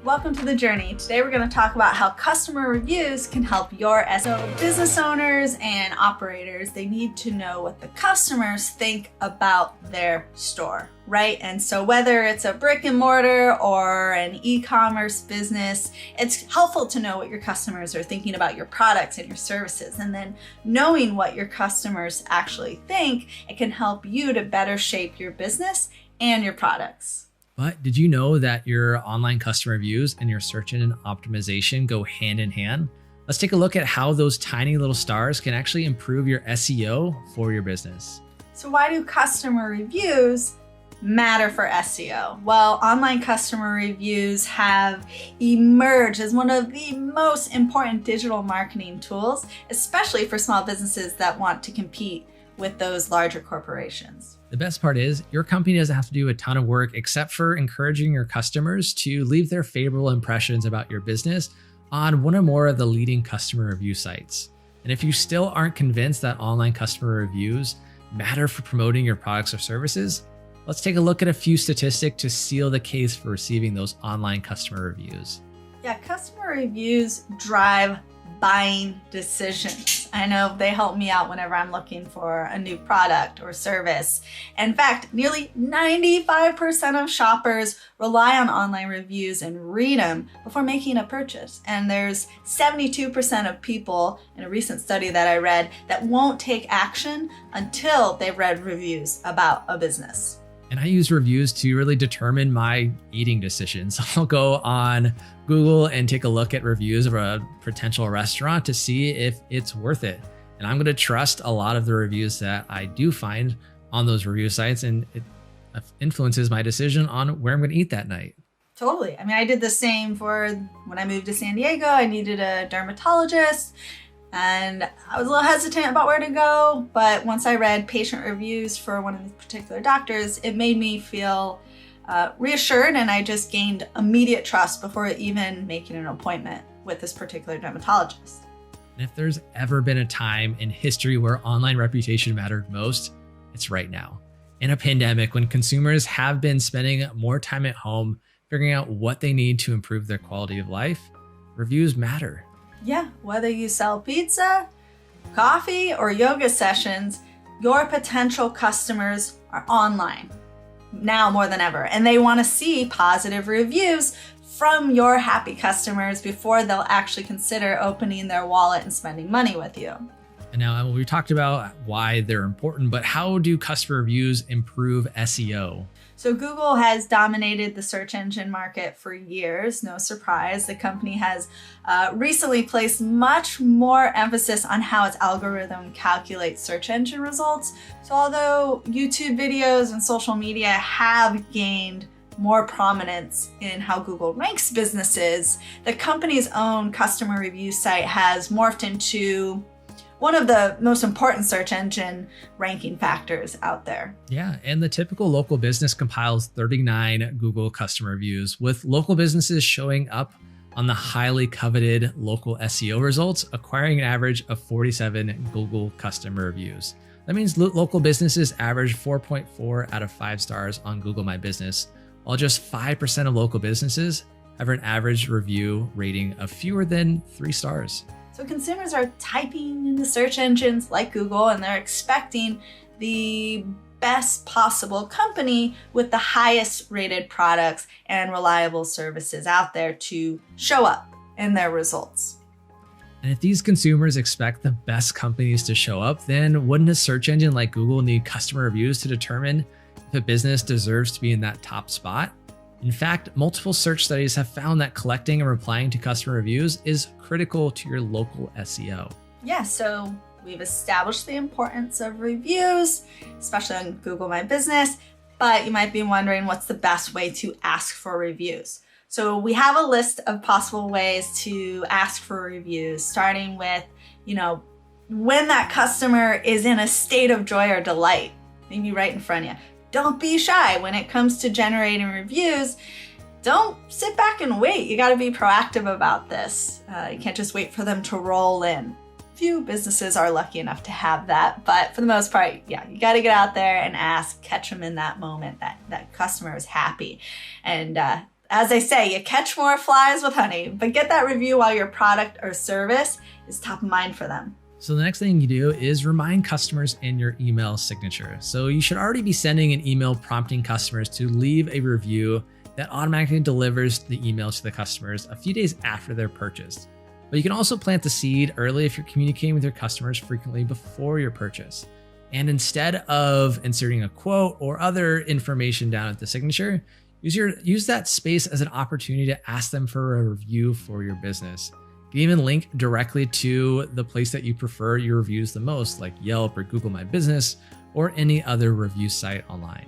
Welcome to the journey. Today we're going to talk about how customer reviews can help your SEO. Business owners and operators, they need to know what the customers think about their store, right? And so whether it's a brick and mortar or an e-commerce business, it's helpful to know what your customers are thinking about your products and your services. And then knowing what your customers actually think, it can help you to better shape your business and your products. But did you know that your online customer reviews and your search engine optimization go hand in hand? Let's take a look at how those tiny little stars can actually improve your SEO for your business. So why do customer reviews matter for SEO? Well, online customer reviews have emerged as one of the most important digital marketing tools, especially for small businesses that want to compete with those larger corporations. The best part is your company doesn't have to do a ton of work except for encouraging your customers to leave their favorable impressions about your business on one or more of the leading customer review sites. And if you still aren't convinced that online customer reviews matter for promoting your products or services, let's take a look at a few statistics to seal the case for receiving those online customer reviews. Yeah, customer reviews drive buying decisions. I know they help me out whenever I'm looking for a new product or service. In fact, nearly 95% of shoppers rely on online reviews and read them before making a purchase. And there's 72% of people in a recent study that I read that won't take action until they've read reviews about a business. And I use reviews to really determine my eating decisions. I'll go on Google and take a look at reviews of a potential restaurant to see if it's worth it. And I'm going to trust a lot of the reviews that I do find on those review sites, and it influences my decision on where I'm going to eat that night. Totally. I mean, I did the same for when I moved to San Diego. I needed a dermatologist. And I was a little hesitant about where to go, but once I read patient reviews for one of these particular doctors, it made me feel reassured, and I just gained immediate trust before even making an appointment with this particular dermatologist. And if there's ever been a time in history where online reputation mattered most, it's right now. In a pandemic, when consumers have been spending more time at home figuring out what they need to improve their quality of life, reviews matter. Yeah, whether you sell pizza, coffee, or yoga sessions, your potential customers are online now more than ever, and they want to see positive reviews from your happy customers before they'll actually consider opening their wallet and spending money with you. And now we talked about why they're important, but how do customer reviews improve SEO? So Google has dominated the search engine market for years. No surprise. The company has recently placed much more emphasis on how its algorithm calculates search engine results. So although YouTube videos and social media have gained more prominence in how Google ranks businesses, the company's own customer review site has morphed into one of the most important search engine ranking factors out there. Yeah, and the typical local business compiles 39 Google customer reviews, with local businesses showing up on the highly coveted local SEO results, acquiring an average of 47 Google customer reviews. That means local businesses average 4.4 out of 5 stars on Google My Business, while just 5% of local businesses have an average review rating of fewer than 3 stars. So consumers are typing into search engines like Google, and they're expecting the best possible company with the highest rated products and reliable services out there to show up in their results. And if these consumers expect the best companies to show up, then wouldn't a search engine like Google need customer reviews to determine if a business deserves to be in that top spot? In fact, multiple search studies have found that collecting and replying to customer reviews is critical to your local SEO. Yeah, so we've established the importance of reviews, especially on Google My Business, but you might be wondering what's the best way to ask for reviews. So we have a list of possible ways to ask for reviews, starting with, when that customer is in a state of joy or delight, maybe right in front of you. Don't be shy when it comes to generating reviews. Don't sit back and wait. You got to be proactive about this. You can't just wait for them to roll in. Few businesses are lucky enough to have that, but for the most part, yeah, you got to get out there and ask, catch them in that moment that customer is happy. And As they say, you catch more flies with honey, but get that review while your product or service is top of mind for them. So the next thing you do is remind customers in your email signature. So you should already be sending an email prompting customers to leave a review that automatically delivers the email to the customers a few days after they're purchased. But you can also plant the seed early if you're communicating with your customers frequently before your purchase. And instead of inserting a quote or other information down at the signature, use that space as an opportunity to ask them for a review for your business. You can even link directly to the place that you prefer your reviews the most, like Yelp or Google My Business or any other review site online.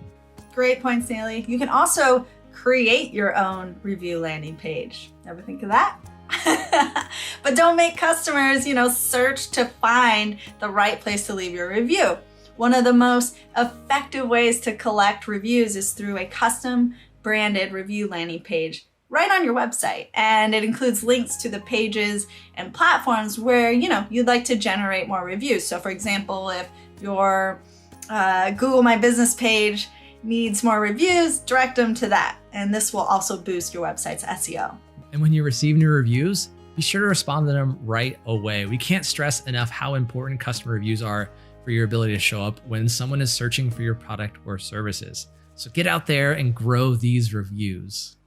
Great point, Stanley. You can also create your own review landing page. Ever think of that? But don't make customers, search to find the right place to leave your review. One of the most effective ways to collect reviews is through a custom branded review landing page right on your website. And it includes links to the pages and platforms where, you'd like to generate more reviews. So for example, if your Google My Business page needs more reviews, direct them to that. And this will also boost your website's SEO. And when you receive new reviews, be sure to respond to them right away. We can't stress enough how important customer reviews are for your ability to show up when someone is searching for your product or services. So get out there and grow these reviews.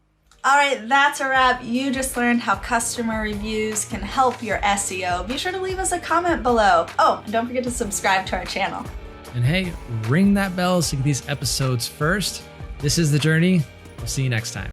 All right, that's a wrap. You just learned how customer reviews can help your SEO. Be sure to leave us a comment below. Oh, and don't forget to subscribe to our channel. And hey, ring that bell so you get these episodes first. This is The Journey. We'll see you next time.